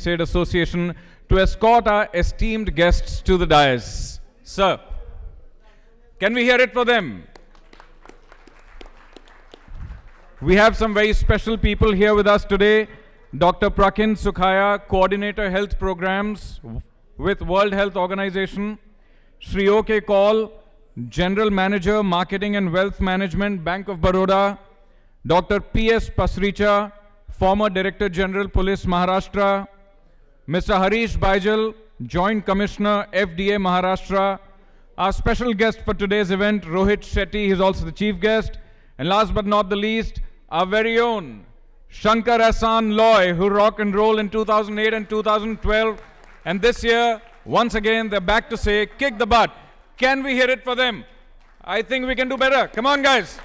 Aid Association, to escort our esteemed guests to the dais. Sir, can we hear it for them? We have some very special people here with us today. Dr. Prakin Sukhaya, Coordinator Health Programs with World Health Organization. Shri O.K. Kaul, General Manager, Marketing and Wealth Management, Bank of Baroda. Dr. P.S. Pasricha, former Director General, Police, Maharashtra. Mr. Harish Baijal, Joint Commissioner, FDA, Maharashtra. Our special guest for today's event, Rohit Shetty, he's also the chief guest. And last but not the least, our very own Shankar Ahsan Loy, who rock and roll in 2008 and 2012. And this year, once again, they're back to say, kick the butt. Can we hear it for them? I think we can do better. Come on, guys.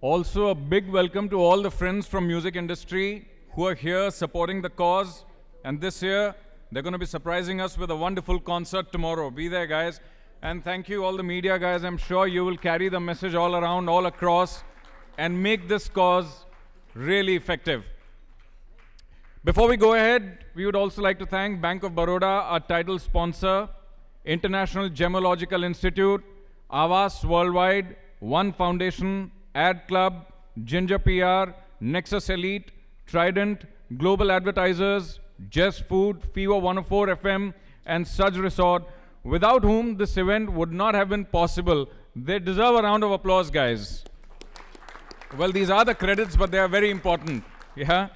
Also, a big welcome to all the friends from music industry who are here supporting the cause. And this year, they're going to be surprising us with a wonderful concert tomorrow. Be there, guys. And thank you, all the media guys. I'm sure you will carry the message all around, all across, and make this cause really effective. Before we go ahead, we would also like to thank Bank of Baroda, our title sponsor, International Gemological Institute, Avas Worldwide, One Foundation, Ad Club, Ginger PR, Nexus Elite, Trident, Global Advertisers, Just Food, Fever 104 FM, and Suj Resort, without whom this event would not have been possible. They deserve a round of applause, guys. Well, these are the credits, but they are very important. Yeah?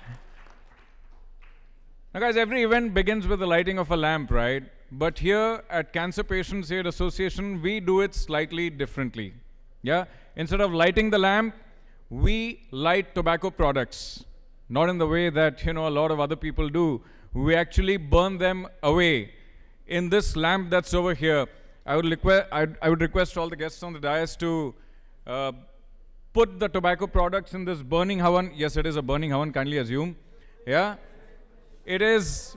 Now, guys, every event begins with the lighting of a lamp, right? But here at Cancer Patients Aid Association, we do it slightly differently. Yeah? Instead of lighting the lamp, we light tobacco products. Not in the way that, a lot of other people do. We actually burn them away. In this lamp that's over here, I would request all the guests on the dais to put the tobacco products in this burning havan. Yes, it is a burning havan, kindly assume. Yeah? It is.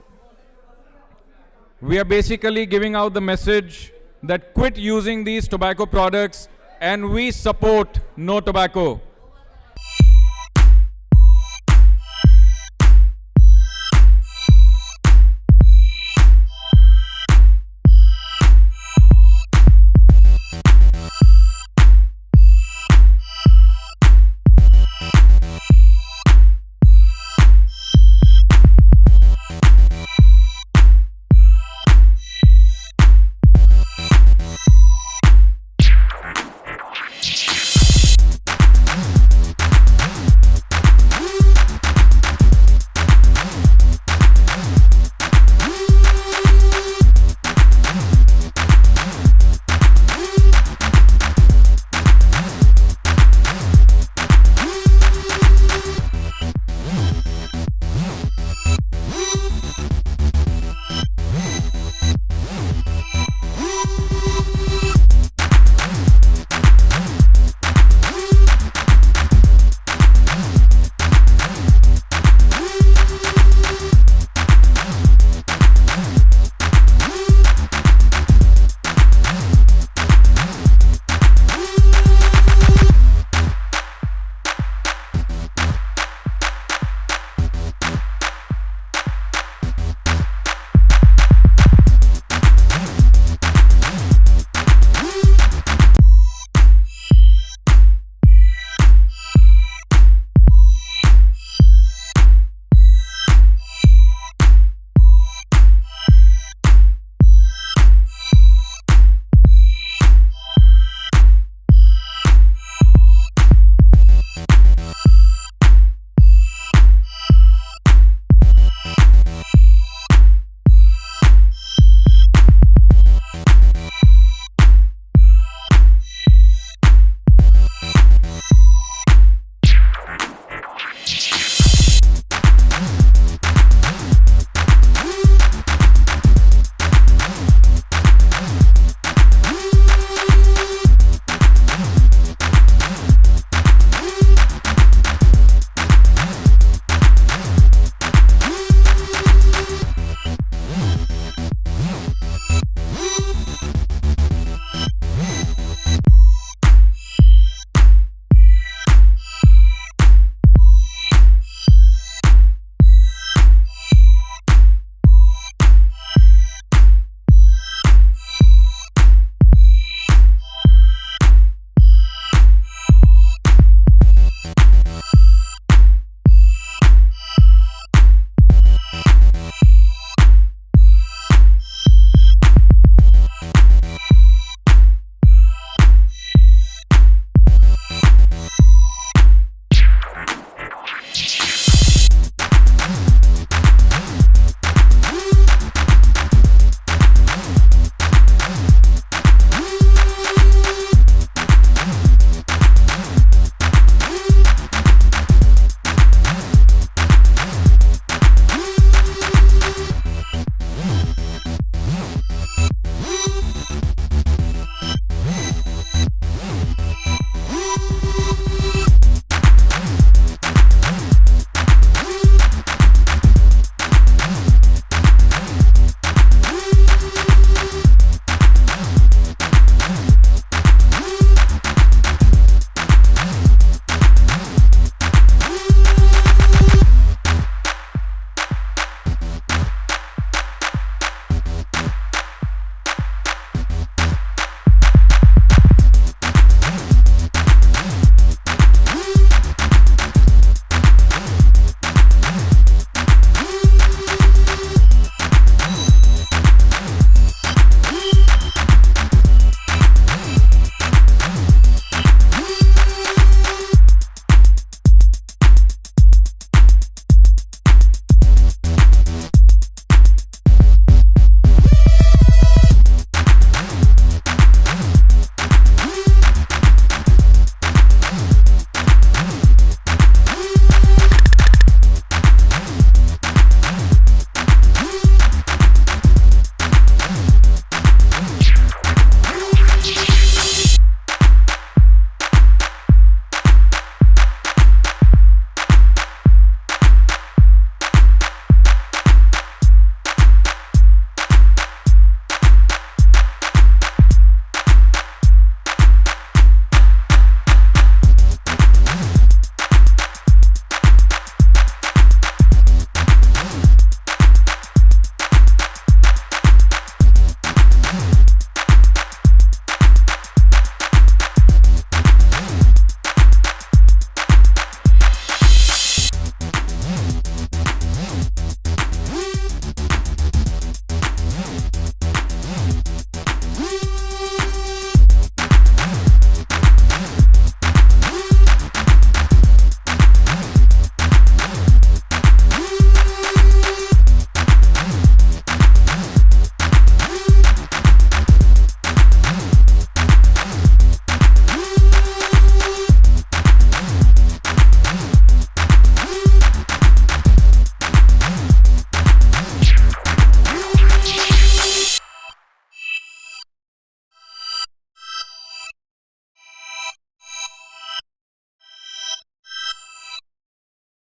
We are basically giving out the message that quit using these tobacco products and we support no tobacco.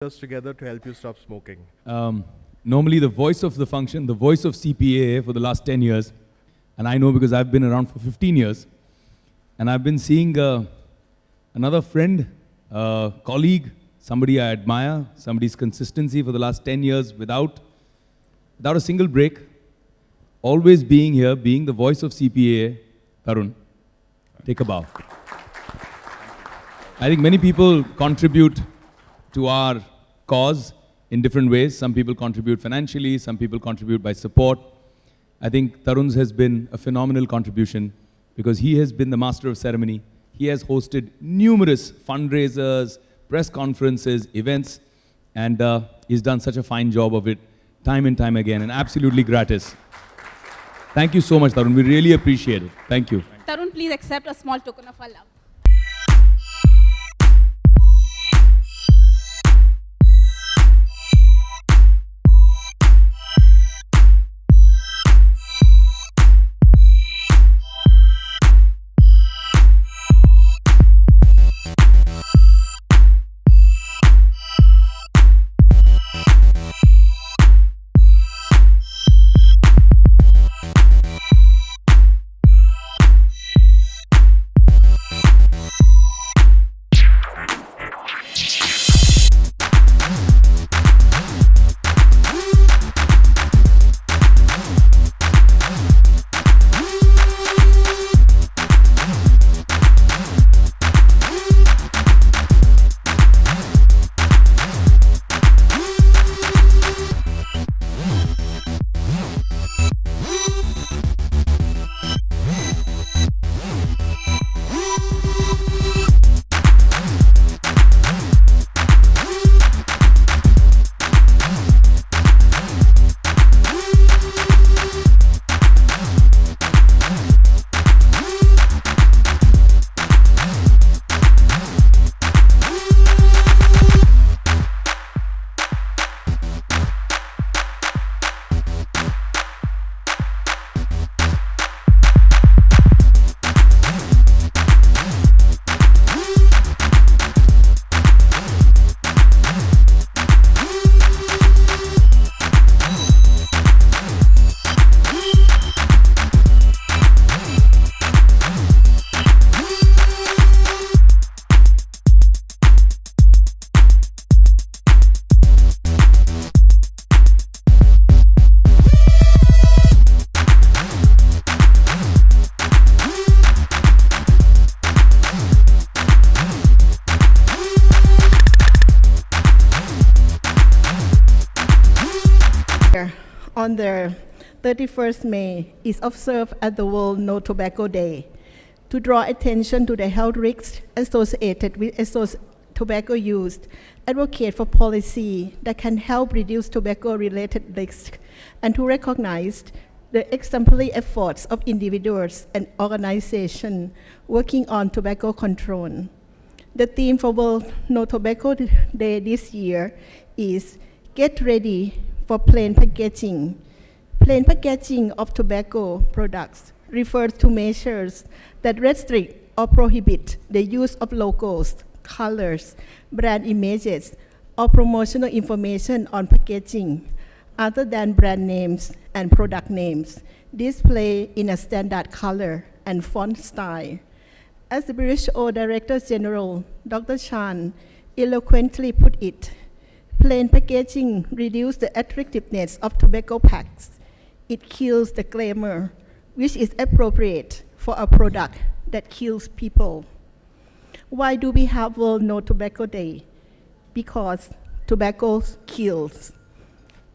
us together to help you stop smoking? Normally the voice of the function, the voice of CPAA for the last 10 years, and I know because I've been around for 15 years, and I've been seeing another friend, colleague, somebody I admire, somebody's consistency for the last 10 years without a single break, always being here, being the voice of CPAA. Tarun, take a bow. I think many people contribute to our cause in different ways. Some people contribute financially, some people contribute by support. I think Tarun's has been a phenomenal contribution because he has been the master of ceremony. He has hosted numerous fundraisers, press conferences, events, and he's done such a fine job of it time and time again, and absolutely gratis. Thank you so much, Tarun. We really appreciate it. Thank you. Tarun, please accept a small token of our love. On the 31st May is observed as the World No Tobacco Day to draw attention to the health risks associated with tobacco use, advocate for policy that can help reduce tobacco-related risks, and to recognize the exemplary efforts of individuals and organizations working on tobacco control. The theme for World No Tobacco Day this year is Get Ready for Plain Packaging. Plain packaging of tobacco products refers to measures that restrict or prohibit the use of logos, colors, brand images, or promotional information on packaging other than brand names and product names, displayed in a standard color and font style. As the WHO Director General, Dr. Chan, eloquently put it, plain packaging reduces the attractiveness of tobacco packs. It kills the glamour, which is appropriate for a product that kills people. Why do we have World No Tobacco Day? Because tobacco kills.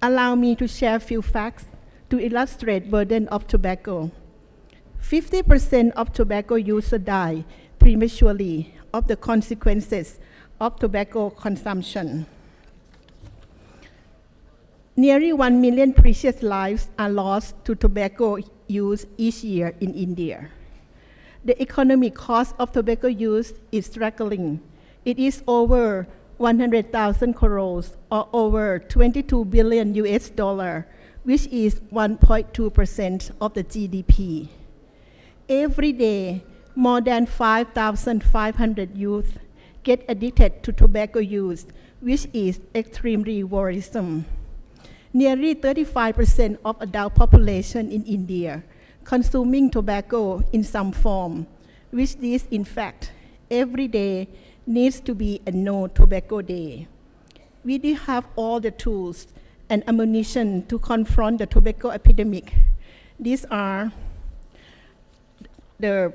Allow me to share a few facts to illustrate burden of tobacco. 50% of tobacco users die prematurely of the consequences of tobacco consumption. Nearly 1 million precious lives are lost to tobacco use each year in India. The economic cost of tobacco use is struggling. It is over 100,000 crores or over 22 billion US dollar, which is 1.2% of the GDP. Every day, more than 5,500 youth get addicted to tobacco use, which is extremely worrisome. Nearly 35% of adult population in India consuming tobacco in some form, which is in fact every day needs to be a no tobacco day. We do have all the tools and ammunition to confront the tobacco epidemic. These are the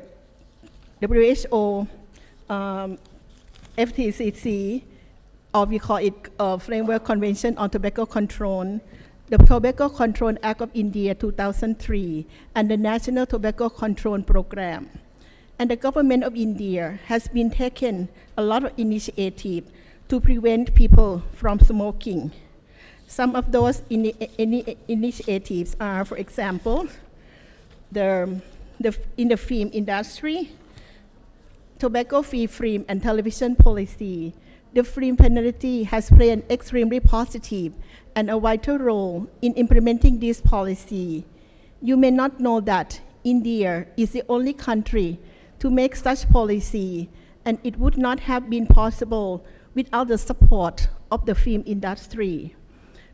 WHO, FTCC, or we call it Framework Convention on Tobacco Control, the Tobacco Control Act of India 2003, and the National Tobacco Control Program. And the government of India has been taking a lot of initiative to prevent people from smoking. Some of those initiatives are, for example, in the film industry, tobacco-free film and television policy. The film penalty has played an extremely positive and a vital role in implementing this policy. You may not know that India is the only country to make such policy, and it would not have been possible without the support of the film industry.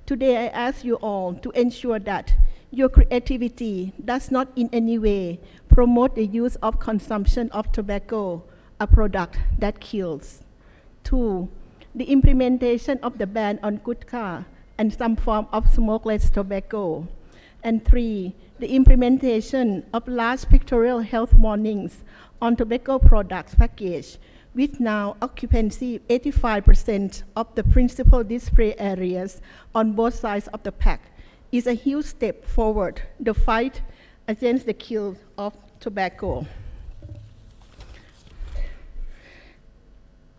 Today, I ask you all to ensure that your creativity does not in any way promote the use of consumption of tobacco, a product that kills. 2, the implementation of the ban on gutkha and some form of smokeless tobacco. And 3, the implementation of large pictorial health warnings on tobacco products package, with now occupancy 85% of the principal display areas on both sides of the pack, is a huge step forward the fight against the kill of tobacco.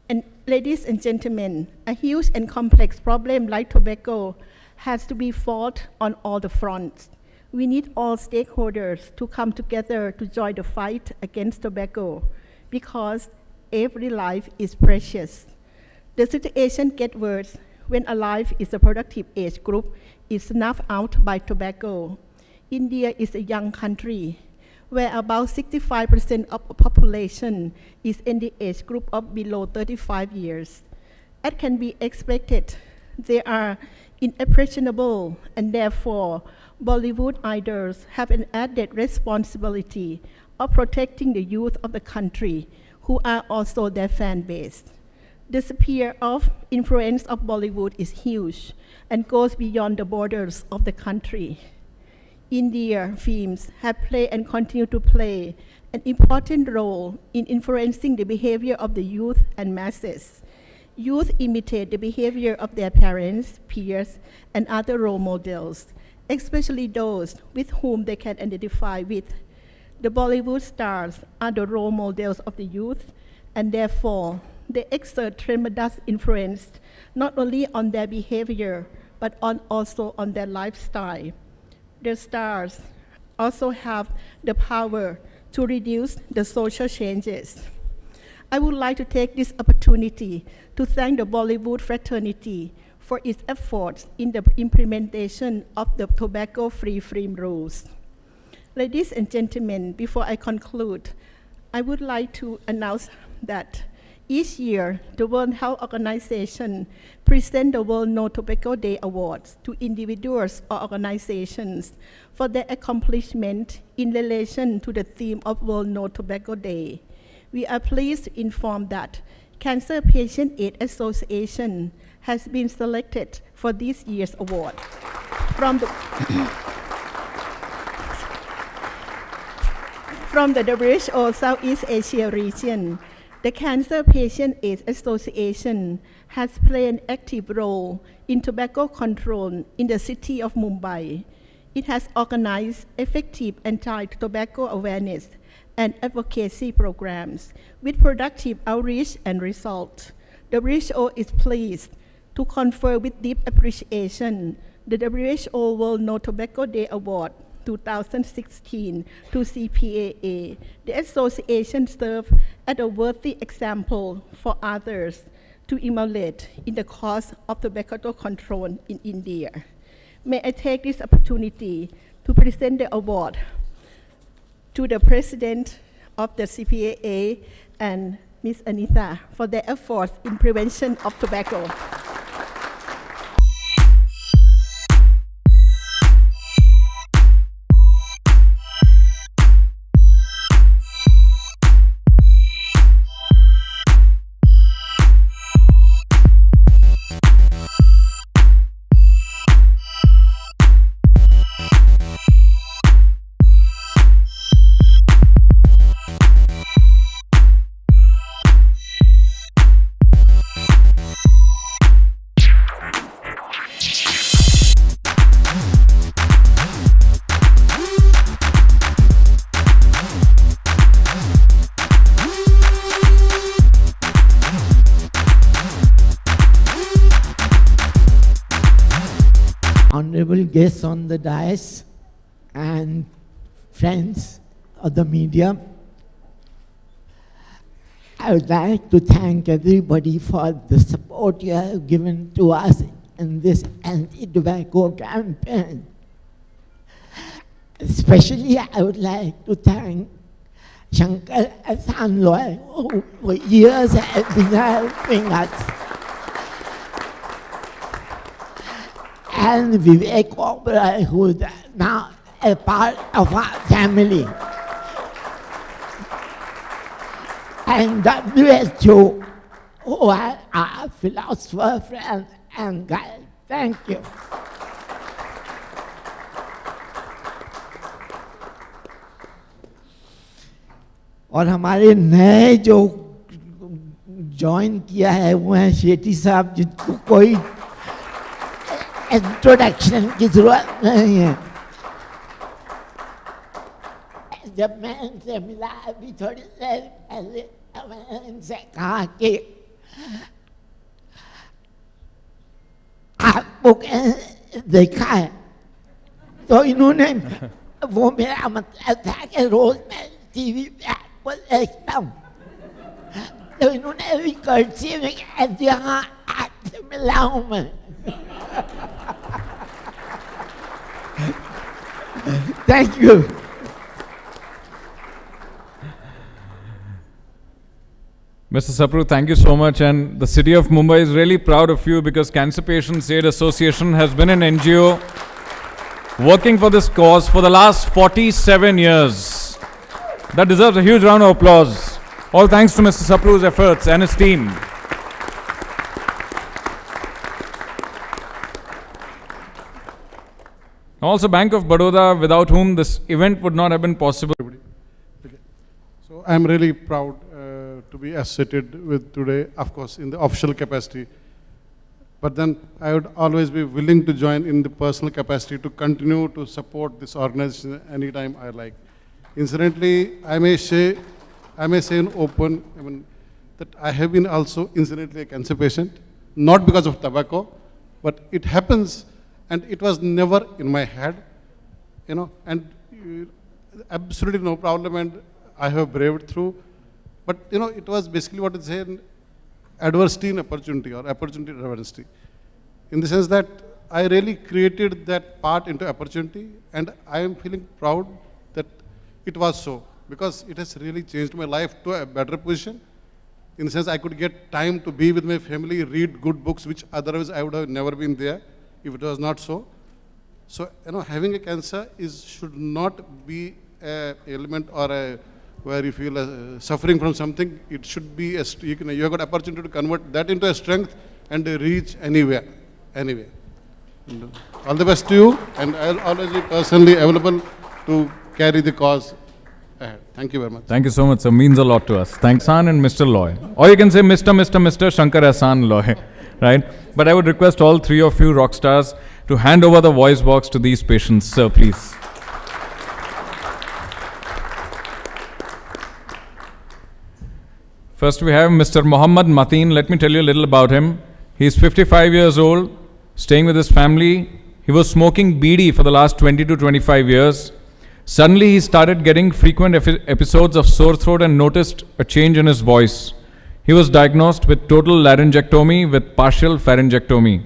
And ladies and gentlemen, a huge and complex problem like tobacco has to be fought on all the fronts. We need all stakeholders to come together to join the fight against tobacco, because every life is precious. The situation gets worse when a life is a productive age group is snuffed out by tobacco. India is a young country where about 65% of the population is in the age group of below 35 years. As can be expected, they are impressionable, and therefore Bollywood idols have an added responsibility of protecting the youth of the country, who are also their fan base. The sphere of influence of Bollywood is huge and goes beyond the borders of the country. India films have played and continue to play an important role in influencing the behavior of the youth and masses. Youth imitate the behavior of their parents, peers, and other role models, especially those with whom they can identify with. The Bollywood stars are the role models of the youth, and therefore they exert tremendous influence not only on their behavior, but also on their lifestyle. The stars also have the power to reduce the social changes. I would like to take this opportunity to thank the Bollywood fraternity for its efforts in the implementation of the tobacco-free film rules. Ladies and gentlemen, before I conclude, I would like to announce that each year, the World Health Organization presents the World No Tobacco Day Awards to individuals or organizations for their accomplishment in relation to the theme of World No Tobacco Day. We are pleased to inform that Cancer Patient Aid Association has been selected for this year's award. From the WHO Southeast Asia region, the Cancer Patient Aid Association has played an active role in tobacco control in the city of Mumbai. It has organized effective anti-tobacco awareness and advocacy programs with productive outreach and results. The WHO is pleased to confer with deep appreciation the WHO World No Tobacco Day Award 2016 to CPAA. The association serves as a worthy example for others to emulate in the cause of tobacco control in India. May I take this opportunity to present the award to the President of the CPAA and Ms. Anita, for their efforts in prevention of tobacco. Honorable guests on the dais and friends of the media, I would like to thank everybody for the support you have given to us in this anti-tobacco campaign. Especially, I would like to thank Shankar Ahsan Loy, who for years has been helping us, and Vivek Oberoi, who is now a part of our family, and WHO, who are our philosopher, friend, and guide. Thank you. और हमारे नए जो join किया है वो हैं शेट्टी साहब, जिनको कोई इंट्रोडक्शन की जरूरत नहीं है। जब मैं इनसे मिला अभी थोड़ी देर पहले, मैंने इनसे कहा कि आपको देखा है, तो इन्होंने, वो मेरा मतलब था कि रोज मैं टीवी पे आपको देखता हूँ, तो इन्होंने अभी कर्ची में कह दिया, हाँ आपसे मिला हूँ मैं। Thank you. Mr. Sapru, thank you so much, and the city of Mumbai is really proud of you because Cancer Patients Aid Association has been an NGO working for this cause for the last 47 years. That deserves a huge round of applause. All thanks to Mr. Sapru's efforts and his team. Also Bank of Baroda, without whom this event would not have been possible. So I'm really proud to be associated with today, of course, in the official capacity. But then I would always be willing to join in the personal capacity to continue to support this organization anytime I like. Incidentally, I may say in open, that I have been also incidentally a cancer patient, not because of tobacco, but it happens, and it was never in my head, and absolutely no problem, and I have braved through. But it was basically what is saying, adversity in opportunity, or opportunity in adversity, in the sense that I really created that part into opportunity, and I am feeling proud that it was so, because it has really changed my life to a better position. In the sense, I could get time to be with my family, read good books, which otherwise I would have never been there if it was not so. So, having a cancer should not be an element or where you feel suffering from something. It should be you have got opportunity to convert that into a strength and reach anywhere. And, all the best to you, and I'll always be personally available to carry the cause ahead. Thank you very much. Thank you so much, sir. Means a lot to us. Thanks, Ahsan and Mr. Loy. Or you can say Mr. Shankar Ahsan Loy, right? But I would request all three of you rock stars to hand over the voice box to these patients, sir, please. First we have Mr. Mohammad Mateen. Let me tell you a little about him. He is 55 years old, staying with his family. He was smoking bidi for the last 20 to 25 years. Suddenly he started getting frequent episodes of sore throat and noticed a change in his voice. He was diagnosed with total laryngectomy with partial pharyngectomy.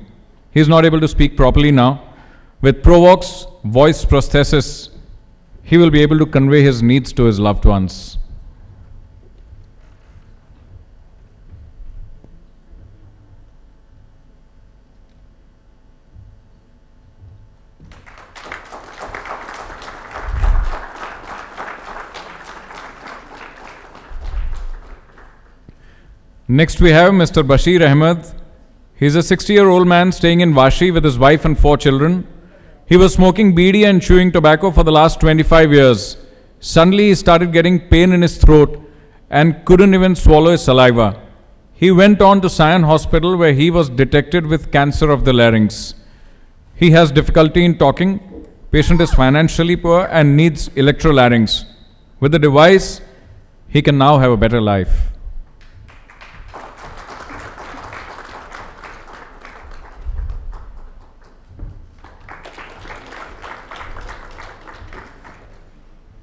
He is not able to speak properly now. With Provox voice prosthesis, he will be able to convey his needs to his loved ones. Next we have Mr. Bashir Ahmed. He's a 60-year-old man staying in Vashi with his wife and 4 children. He was smoking bidi and chewing tobacco for the last 25 years. Suddenly he started getting pain in his throat and couldn't even swallow his saliva. He went on to Sion Hospital where he was detected with cancer of the larynx. He has difficulty in talking. Patient is financially poor and needs electrolarynx. With the device, he can now have a better life.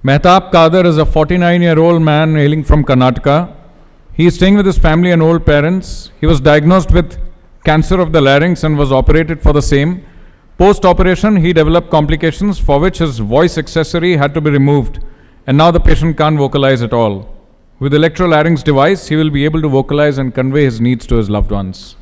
Mehtab Kader is a 49-year-old man hailing from Karnataka. He is staying with his family and old parents. He was diagnosed with cancer of the larynx and was operated for the same. Post-operation, he developed complications for which his voice accessory had to be removed, and now the patient can't vocalize at all. With electrolarynx device, he will be able to vocalize and convey his needs to his loved ones.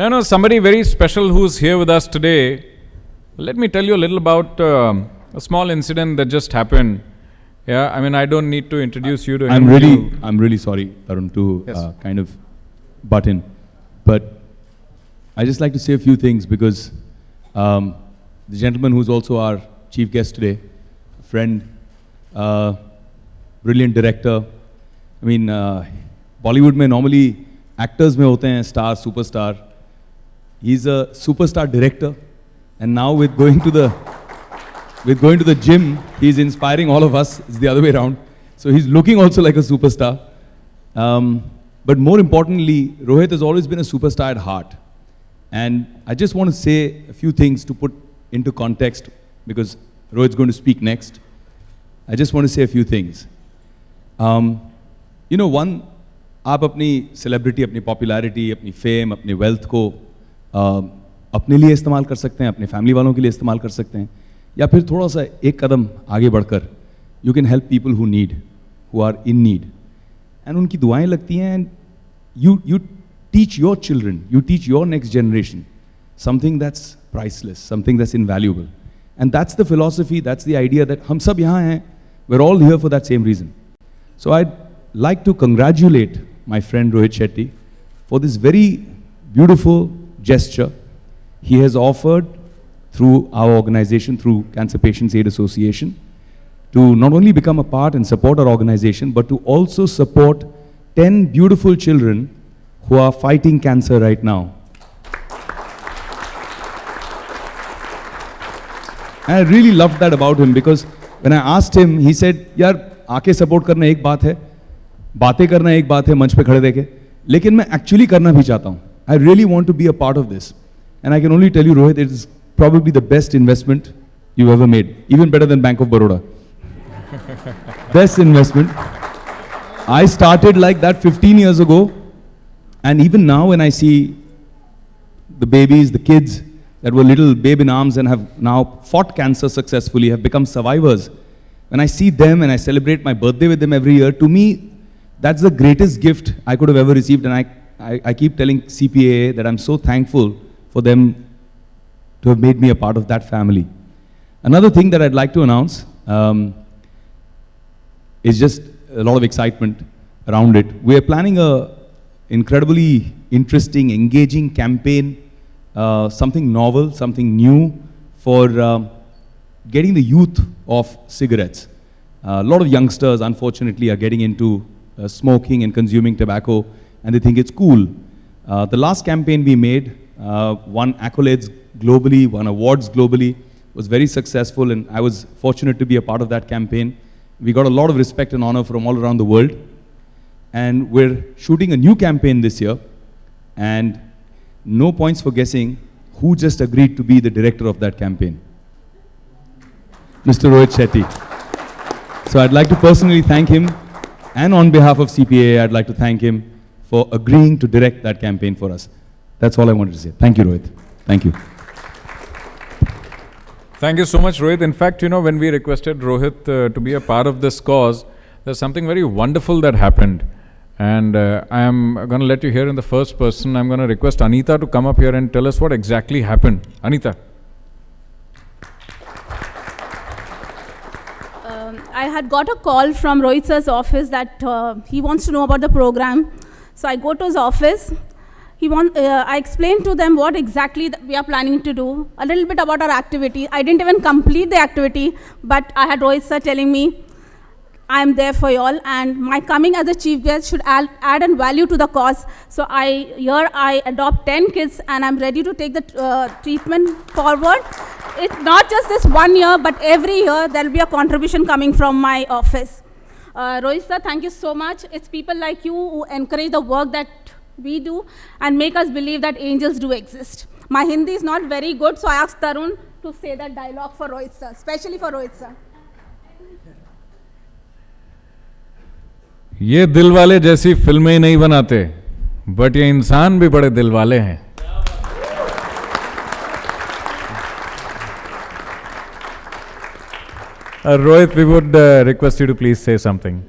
No, somebody very special who's here with us today. Let me tell you a little about a small incident that just happened. Yeah, I mean, I don't need to introduce you to him. I'm really sorry, Tarun, to Yes. kind of butt in, but I just like to say a few things because the gentleman who's also our chief guest today, friend, brilliant director. I mean, Bollywood mein normally actors mein hote hain star, superstar. He's a superstar director, and now with going to the gym, he's inspiring all of us. It's the other way around. So he's looking also like a superstar. But more importantly, Rohit has always been a superstar at heart. And I just want to say a few things to put into context because Rohit's going to speak next. I just want to say a few things. You know, one, आप अपनी celebrity, अपनी popularity, अपनी fame, अपनी wealth को अपने लिए इस्तेमाल कर सकते हैं, अपने family वालों के लिए इस्तेमाल कर सकते हैं, या फिर थोड़ा सा एक कदम आगे बढ़कर you can help people who need, who are in need. And उनकी दुआएं लगती हैं and you teach your children, you teach your next generation something that's priceless, something that's invaluable. And that's the philosophy, that's the idea that हम सब यहाँ हैं, we're all here for that same reason. So I'd like to congratulate my friend Rohit Shetty for this very beautiful gesture he has offered through our organization, through Cancer Patients Aid Association, to not only become a part and support our organization, but to also support 10 beautiful children who are fighting cancer right now. And I really loved that about him because when I asked him, he said, यार आके support करना एक बात है, बातें करना एक बात है मंच पे खड़े देके, लेकिन मैं actually करना भी चाहता हूँ. I really want to be a part of this. And I can only tell you, Rohit, it is probably the best investment you've ever made, even better than Bank of Baroda. Best investment. I started like that 15 years ago, and even now when I see the babies, the kids that were little babe in arms and have now fought cancer successfully, have become survivors, when I see them and I celebrate my birthday with them every year, to me, that's the greatest gift I could have ever received. And I keep telling CPAA that I'm so thankful for them to have made me a part of that family. Another thing that I'd like to announce is just a lot of excitement around it. We are planning a incredibly interesting, engaging campaign, something novel, something new for getting the youth off cigarettes. A lot of youngsters, unfortunately, are getting into smoking and consuming tobacco, and they think it's cool. The last campaign we made won accolades globally, won awards globally, was very successful, and I was fortunate to be a part of that campaign. We got a lot of respect and honor from all around the world. And we're shooting a new campaign this year, and no points for guessing who just agreed to be the director of that campaign. Mr. Rohit Shetty. So I'd like to personally thank him, and on behalf of CPA, I'd like to thank him for agreeing to direct that campaign for us. That's all I wanted to say. Thank you, Rohit. Thank you. Thank you so much, Rohit. In fact, you know, when we requested Rohit to be a part of this cause, there's something very wonderful that happened. And I am going to let you hear in the first person. I'm going to request Anita to come up here and tell us what exactly happened. Anita. I had got a call from Rohit sir's office that he wants to know about the program. So I go to his office. I explained to them what exactly we are planning to do, a little bit about our activity. I didn't even complete the activity, but I had Rohit sir telling me, I am there for you all, and my coming as a chief guest should add and value to the cause. So I adopt 10 kids, and I'm ready to take the treatment forward. It's not just this 1 year, but every year there will be a contribution coming from my office. Rohit sir, thank you so much. It's people like you who encourage the work that we do and make us believe that angels do exist. My Hindi is not very good, so I asked Tarun to say that dialogue for Rohit sir, especially for Rohit sir. ये दिल वाले जैसी फिल्में नहीं बनाते, but ये इंसान भी बड़े दिल वाले हैं. Rohit, we would request you to please say something.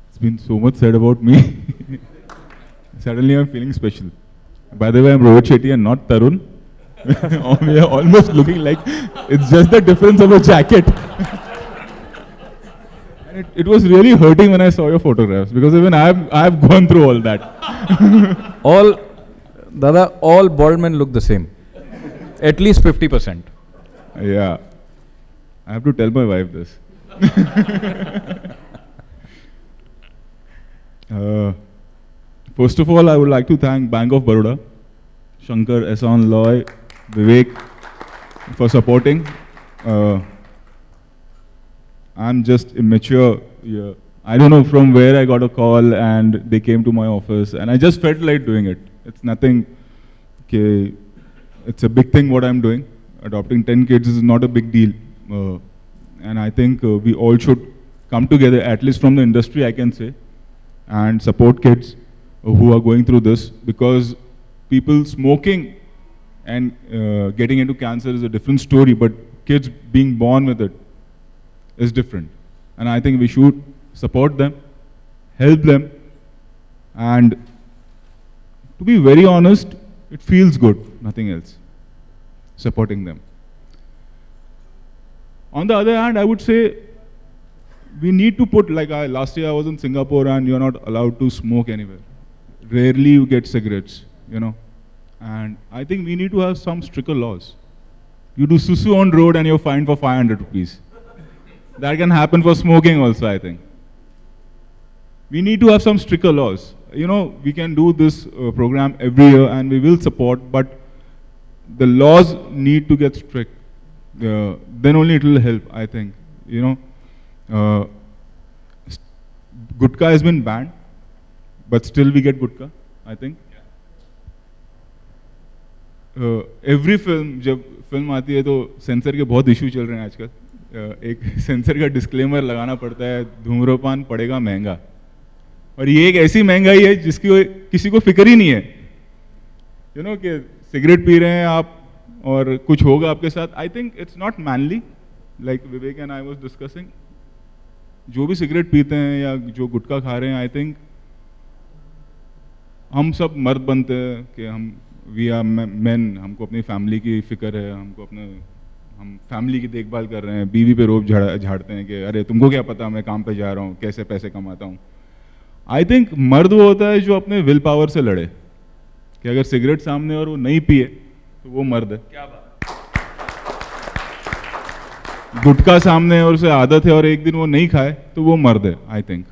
It's been so much said about me. Suddenly I'm feeling special. By the way, I'm Rohit Shetty and not Tarun. We are almost looking like it's just the difference of a jacket. And it was really hurting when I saw your photographs because even I've gone through all that. all bald men look the same. At least 50%. Yeah. I have to tell my wife this. First of all, I would like to thank Bank of Baroda, Shankar, Ehsan, Loy, Vivek for supporting. I'm just immature. Yeah. I don't know from where I got a call and they came to my office and I just felt like doing it. It's nothing, okay, it's a big thing what I'm doing. Adopting 10 kids is not a big deal. And I think we all should come together, at least from the industry I can say, and support kids who are going through this, because people smoking and getting into cancer is a different story, but kids being born with it is different. And I think we should support them, help them, and to be very honest, it feels good, nothing else, supporting them. On the other hand, I would say we need to put, like last year I was in Singapore and you're not allowed to smoke anywhere. Rarely you get cigarettes, you know. And I think we need to have some stricter laws. You do susu on road and you're fined for 500 rupees. That can happen for smoking also, I think. We need to have some stricter laws. You know, we can do this program every year and we will support, but the laws need to get strict. Then only it will help, I think. You know, gutka has been banned, but still we get gutka, I think. Every film, जब film आती है तो sensor के बहुत issue चल रहे हैं आजकल. एक सेंसर का डिस्क्लेमर लगाना पड़ता है, धूम्रपान पड़ेगा महंगा. और ये एक ऐसी महंगाई है जिसकी किसी को फिक्र ही नहीं है. You know कि सिगरेट पी रहे हैं आप और कुछ होगा आपके साथ. I think it's not manly, like Vivek and I was discussing. जो भी सिगरेट पीते हैं या जो गुटखा खा रहे हैं, आई थिंक हम सब मर्द बनते हैं कि हम वी आर मेन, हमको अपनी फैमिली की फिक्र है, हम फैमिली की देखभाल कर रहे हैं. बीवी पे रोब झाड़ते हैं कि अरे तुमको क्या पता मैं काम पे जा रहा हूँ, कैसे पैसे कमाता हूँ. आई थिंक मर्द वो होता है जो अपने विल पावर से लड़े, कि अगर सिगरेट सामने और वो नहीं पिए तो वो मर्द है. क्या बात. गुटखा सामने और उसे आदत है और एक दिन वो नहीं खाए तो वो मर्द है, I think.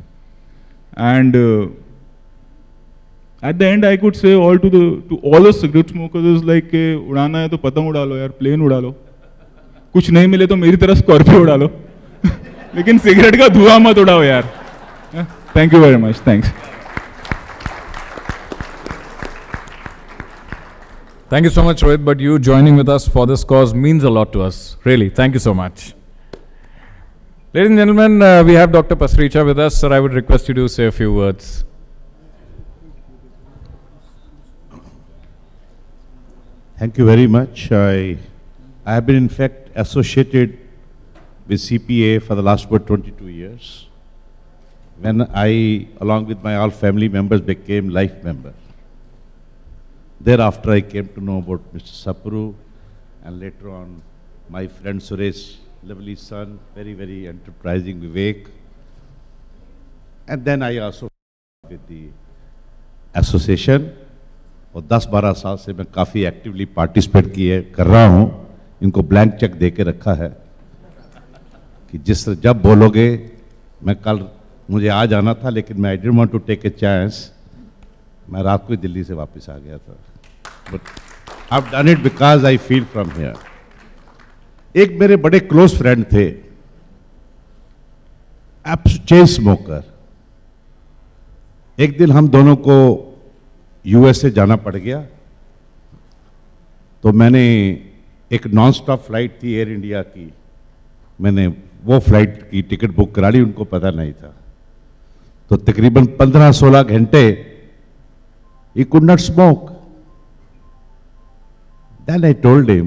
And at the end I could say all to all the cigarette smokers is like के उड़ाना है तो पतंग उड़ा लो यार, प्लेन उड़ा लो. कुछ नहीं मिले तो मेरी तरह स्कॉर्पियो उड़ा लो. लेकिन सिगरेट का धुआं मत उड़ाओ यार. Thank you very much. Thanks. Thank you so much, Rohit, but you joining with us for this cause means a lot to us. Really, thank you so much. Ladies and gentlemen, we have Dr. Pasricha with us. Sir, I would request you to say a few words. Thank you very much. I have been in fact associated with CPA for the last about 22 years, when I, along with my all family members, became life member. Thereafter, I came to know about Mr. Sapru, and later on, my friend Suresh, lovely son, very, very enterprising Vivek. And then I also with the association. और 10-12 साल से मैं काफ़ी actively participate कर रहा हूँ. इनको blank cheque दे के रखा है कि जब बोलोगे. मैं कल मुझे आ जाना था लेकिन मैं I didn't want to take a chance. मैं रात को ही दिल्ली से वापस आ गया था. But I have done it because I feel from here. एक मेरे बड़े क्लोज फ्रेंड थे, चेन स्मोकर. एक दिन हम दोनों को यूएसए जाना पड़ गया, तो मैंने एक नॉन स्टॉप फ्लाइट थी एयर इंडिया की, मैंने वो फ्लाइट की टिकट बुक करा ली. उनको पता नहीं था. तो तकरीबन 15-16 घंटे he could not smoke. Then I told him,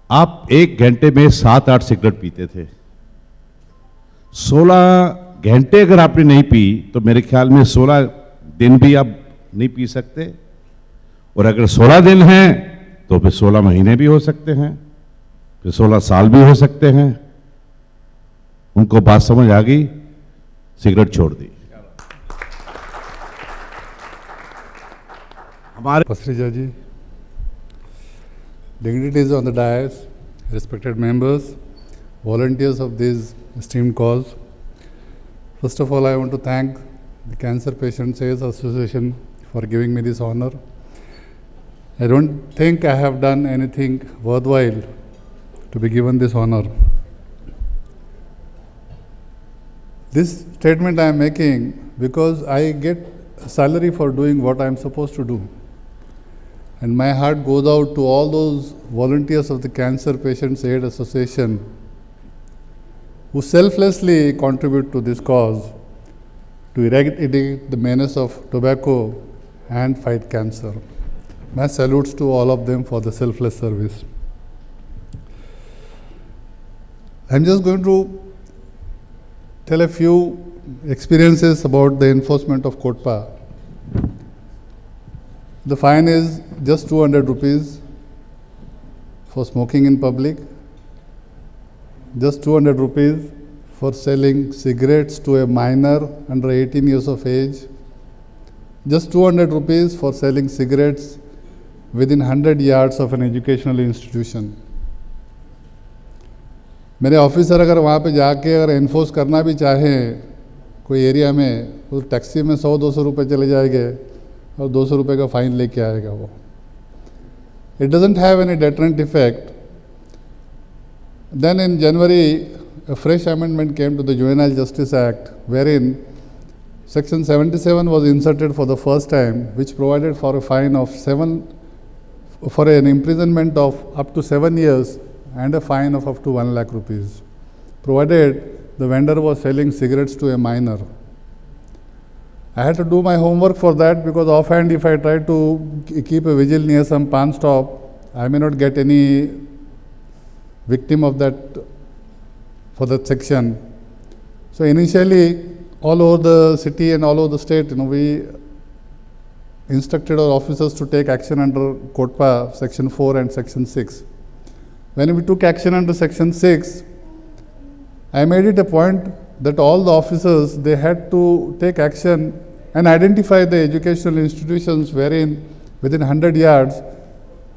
आप 1 घंटे में 7-8 सिगरेट पीते थे. 16 घंटे अगर आपने नहीं पी तो मेरे ख्याल में 16 दिन भी आप नहीं पी सकते, और अगर 16 दिन हैं तो फिर 16 महीने भी हो सकते हैं, फिर 16 साल भी हो सकते हैं। उनको बात समझ आ गई, सिगरेट छोड़ दी। हमारे Pasrija ji, dignitaries on the dais, respected members, volunteers of this esteemed cause. First of all, I want to thank the Cancer Patients Aid Association for giving me this honor. I don't think I have done anything worthwhile to be given this honor. This statement I am making because I get a salary for doing what I am supposed to do. And my heart goes out to all those volunteers of the Cancer Patients Aid Association who selflessly contribute to this cause to eradicate the menace of tobacco and fight cancer. My salutes to all of them for the selfless service. I'm just going to tell a few experiences about the enforcement of Kotpa. The fine is just 200 rupees for smoking in public, just 200 rupees for selling cigarettes to a minor under 18 years of age, just 200 rupees for selling cigarettes within 100 yards of an educational institution. मेरे officer अगर वहाँ पे जाके अगर enforce करना भी चाहें कोई एरिया में, तो टैक्सी में 100-200 रुपये चले जाएंगे और 200 रुपये का फाइन लेके आएगा वो. It doesn't have any deterrent effect. Then in January, a fresh amendment came to the Juvenile Justice Act, wherein Section 77 was inserted for the first time, which provided for a fine of for an imprisonment of up to 7 years and a fine of up to 1 lakh rupees, provided the vendor was selling cigarettes to a minor. I had to do my homework for that because offhand if I try to keep a vigil near some pan stop, I may not get any victim of that for that section. So initially, all over the city and all over the state, we instructed our officers to take action under Kotpa Section 4 and Section 6. When we took action under Section 6, I made it a point that all the officers, they had to take action and identify the educational institutions wherein within 100 yards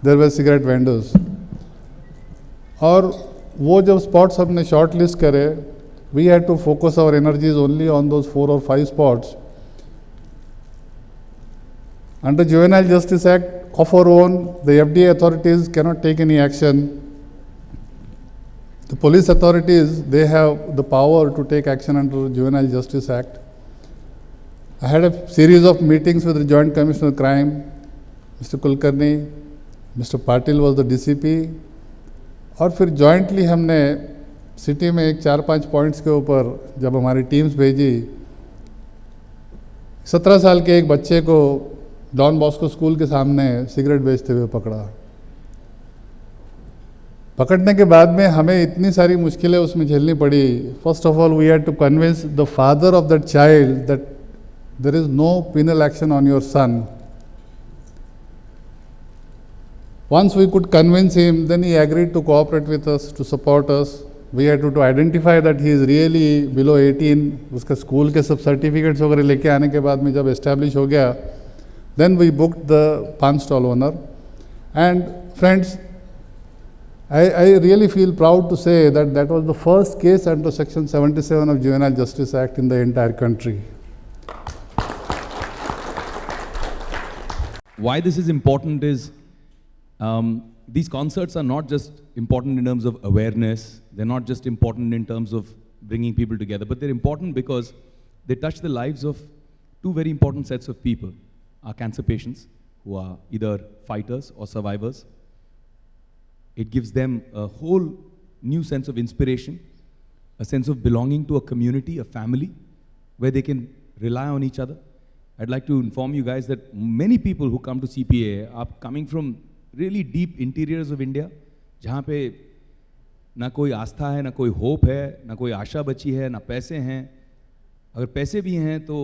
there were cigarette vendors. और वो जब spots हमने short list करे, we had to focus our energies only on those 4 or 5 spots. Under Juvenile Justice Act of our own, the FDA authorities cannot take any action. The police authorities, they have the power to take action under Juvenile Justice Act. I had a series of meetings with the Joint Commissioner of Crime, Mr. Kulkarni, Mr. Patil was the DCP, और फिर jointly हमने city में एक 4-5 points के ऊपर जब हमारी teams भेजी, 17 साल के एक बच्चे को डॉन बॉस्को स्कूल के सामने सिगरेट बेचते हुए पकड़ा. पकड़ने के बाद में हमें इतनी सारी मुश्किलें उसमें झेलनी पड़ी. First of all we had to convince the father of that child that there is no penal action on your son. Once we could convince him, then he agreed to cooperate with us, to support us. We had to identify that he is really below 18. उसका school के सब certificates वगैरह लेके आने के बाद में जब एस्टैब्लिश हो गया, then we booked the pan stall owner. And friends, I really feel proud to say that that was the first case under Section 77 of Juvenile Justice Act in the entire country. Why this is important is these concerts are not just important in terms of awareness, they're not just important in terms of bringing people together, but they're important because they touch the lives of two very important sets of people. Our cancer patients, who are either fighters or survivors. It gives them a whole new sense of inspiration, a sense of belonging to a community, a family, where they can rely on each other. I'd like to inform you guys that many people who come to CPA are coming from really deep interiors of India, जहाँ पे ना कोई आस्था है, ना कोई hope है, ना कोई आशा बची है, ना पैसे हैं. अगर पैसे भी हैं तो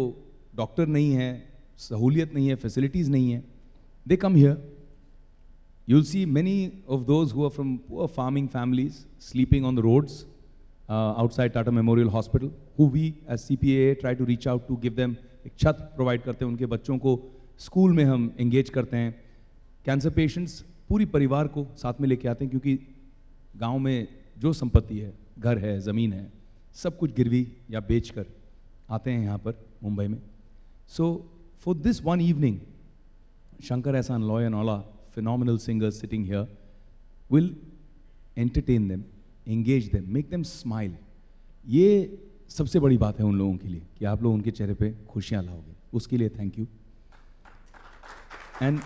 डॉक्टर नहीं है, सहूलियत नहीं है, फैसिलिटीज़ नहीं है, they come here. You'll see many of those who are from poor farming families sleeping on the roads outside Tata Memorial Hospital, who we as CPAA try to reach out to, give them एक छत provide करते हैं, उनके बच्चों को school में हम engage करते हैं. कैंसर पेशेंट्स पूरी परिवार को साथ में लेके आते हैं, क्योंकि गांव में जो संपत्ति है, घर है, ज़मीन है, सब कुछ गिरवी या बेच कर आते हैं यहाँ पर मुंबई में. So for this one evening, Shankar Ehsaan Loy and all our phenomenal singers sitting here will entertain them, engage them, make them smile. ये सबसे बड़ी बात है उन लोगों के लिए कि आप लोग उनके चेहरे पे खुशियाँ लाओगे. उसके लिए thank you. And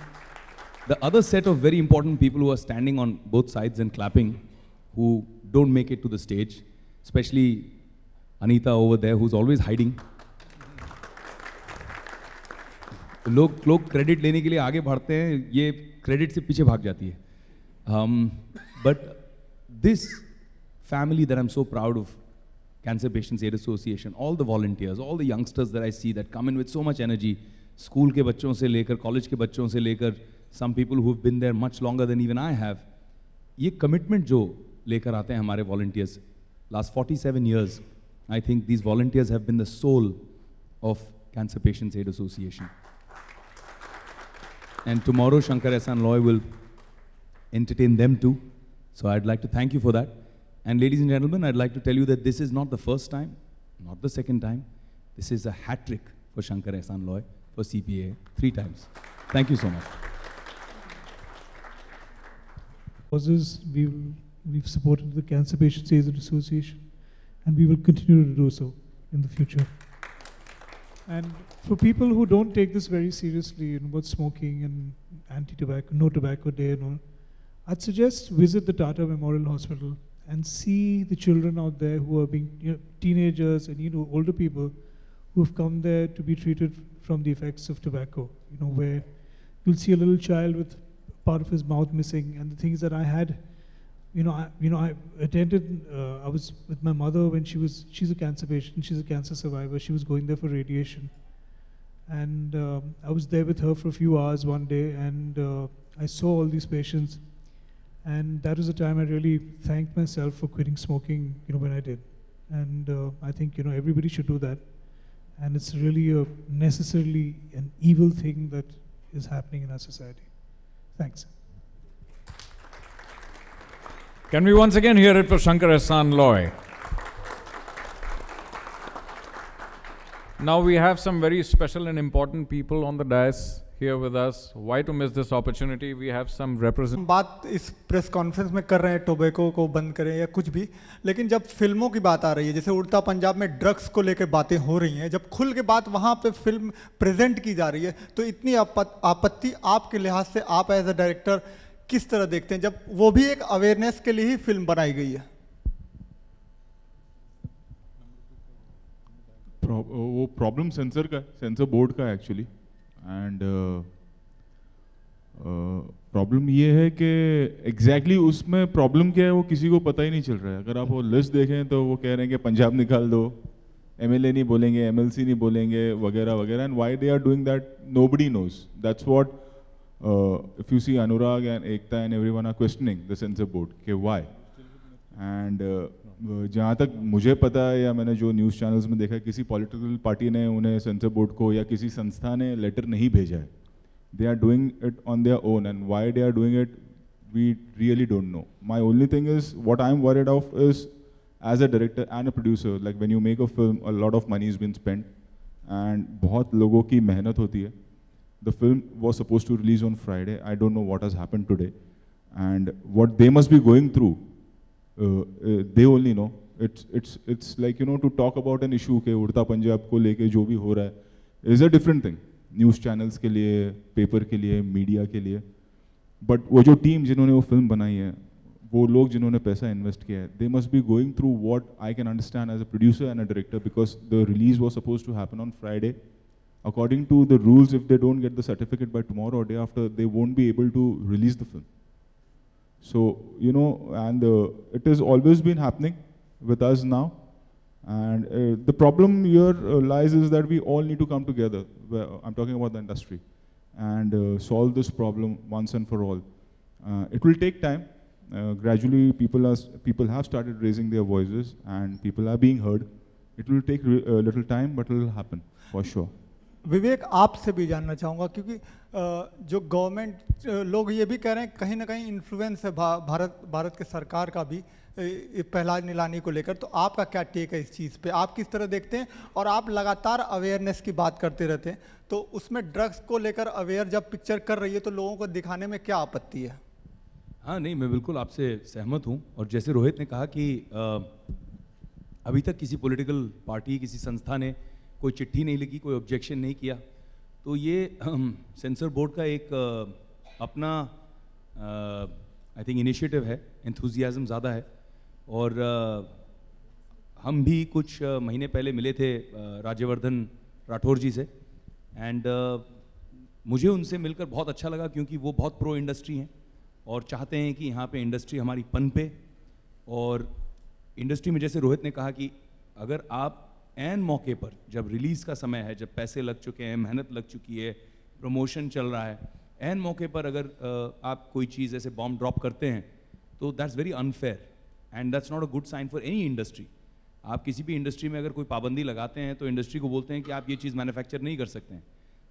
the other set of very important people who are standing on both sides and clapping, who don't make it to the stage, especially Anita over there, who's always hiding. लोग credit लेने के लिए आगे बढ़ते हैं, ये credit से पीछे भाग जाती है. But this family that I'm so proud of, Cancer Patients Aid Association, all the volunteers, all the youngsters that I see that come in with so much energy, school के बच्चों से लेकर, कॉलेज के बच्चों से लेकर, some people who've been there much longer than even I have, ये commitment जो लेकर आते हैं हमारे volunteers, last 47 years, I think these volunteers have been the soul of Cancer Patients Aid Association. And tomorrow Shankar Ehsaan Loy will entertain them too. So I'd like to thank you for that. And ladies and gentlemen, I'd like to tell you that this is not the first time, not the second time. This is a hat trick for Shankar Ehsaan Loy, for CPA, 3 times. Thank you so much. Causes, we've supported the Cancer Patients Aid Association, and we will continue to do so in the future. And for people who don't take this very seriously, about smoking and anti-tobacco, no tobacco day and all, I'd suggest visit the Tata Memorial Hospital and see the children out there who are being, teenagers and older people who have come there to be treated from the effects of tobacco. Where you'll see a little child with part of his mouth missing, and the things that I had. I attended, I was with my mother when she's a cancer patient, she's a cancer survivor, she was going there for radiation. And I was there with her for a few hours one day, and I saw all these patients. And that was the time I really thanked myself for quitting smoking, when I did. And I think, everybody should do that. And it's really necessarily an evil thing that is happening in our society. Thanks. Can we once again hear it for Shankar Ehsaan Loy? Now we have some very special and important people on the dais here with us. Why to miss this opportunity? We have some representatives. बात इस press conference में कर रहे हैं tobacco को बंद करें या कुछ भी, लेकिन जब फिल्मों की बात आ रही है, जैसे उड़ता पंजाब में ड्रग्स को लेकर बातें हो रही हैं, जब खुल के बात वहाँ पे फिल्म प्रेजेंट की जा रही है, तो इतनी आपत्ति आपके लिहाज से आप एज अ डायरेक्टर किस तरह देखते हैं, जब वो भी एक अवेयरनेस के लिए ही फिल्म बनाई गई है? वो प्रॉब्लम सेंसर का, सेंसर बोर्ड का एक्चुअली. एंड प्रॉब्लम ये है कि एग्जैक्टली उसमें प्रॉब्लम क्या है वो किसी को पता ही नहीं चल रहा है. अगर आप वो लिस्ट देखें तो वो कह रहे हैं कि पंजाब निकाल दो, एमएलए नहीं बोलेंगे, एमएलसी नहीं बोलेंगे, वगैरह वगैरह. And why they are doing that nobody knows. That's what if you see Anurag and Ekta and everyone are questioning the censor board कि why. And जहाँ तक मुझे पता है या मैंने जो न्यूज़ चैनल्स में देखा है, किसी पॉलिटिकल पार्टी ने उन्हें सेंसर बोर्ड को या किसी संस्था ने लेटर नहीं भेजा है. They are doing it on their own, and why they are doing it, we really don't know. My only thing is, what I'm worried of is, as a director and a producer, like when you make a film, a lot of money has been spent, and बहुत लोगों की मेहनत होती है. The film was supposed to release on Friday. I don't know what has happened today, and what they must be going through. They only know. It's like to talk about an issue के उड़ता पंजाब को लेके जो भी हो रहा है is a different thing. News channels के लिए, paper के लिए, media के लिए. But वो जो team जिन्होंने वो film बनाई है, वो लोग जिन्होंने पैसा invest किया है, they must be going through what I can understand as a producer and a director, because the release was supposed to happen on Friday. According to the rules, if they don't get the certificate by tomorrow or day after, they won't be able to release the film. So, and it has always been happening with us now. And the problem here lies is that we all need to come together. I'm talking about the industry, and solve this problem once and for all. It will take time. Gradually, people have started raising their voices, and people are being heard. It will take a little time, but it will happen for sure. विवेक, आपसे भी जानना चाहूँगा, क्योंकि जो government लोग ये भी कह रहे हैं कहीं ना कहीं इन्फ्लुएंस है भारत के सरकार का भी प्रहलाद नीलानी को लेकर, तो आपका क्या टेक है इस चीज़ पे? आप किस तरह देखते हैं? और आप लगातार अवेयरनेस की बात करते रहते हैं, तो उसमें ड्रग्स को लेकर अवेयर जब पिक्चर कर रही है तो लोगों को दिखाने में क्या आपत्ति है? हाँ, नहीं, मैं बिल्कुल आपसे सहमत हूँ। और जैसे रोहित ने कहा कि अभी तक किसी पॉलिटिकल पार्टी, किसी संस्था ने कोई चिट्ठी नहीं लिखी, कोई ऑब्जेक्शन नहीं किया, तो ये सेंसर बोर्ड का एक अपना आई थिंक इनिशिएटिव है, एंथुजियाज्म ज़्यादा है। और हम भी कुछ महीने पहले मिले थे राज्यवर्धन राठौर जी से, एंड मुझे उनसे मिलकर बहुत अच्छा लगा, क्योंकि वो बहुत प्रो इंडस्ट्री हैं और चाहते हैं कि यहाँ पे इंडस्ट्री हमारी पनपे। और इंडस्ट्री में जैसे रोहित ने कहा कि अगर आप एन मौके पर, जब रिलीज़ का समय है, जब पैसे लग चुके हैं, मेहनत लग चुकी है, प्रमोशन चल रहा है, एन मौके पर अगर आप कोई चीज़ ऐसे बॉम्ब ड्रॉप करते हैं, तो that's very unfair and that's not a good sign for any industry. आप किसी भी इंडस्ट्री में अगर कोई पाबंदी लगाते हैं तो इंडस्ट्री को बोलते हैं कि आप ये चीज़ मैन्युफैक्चर नहीं कर सकते हैं,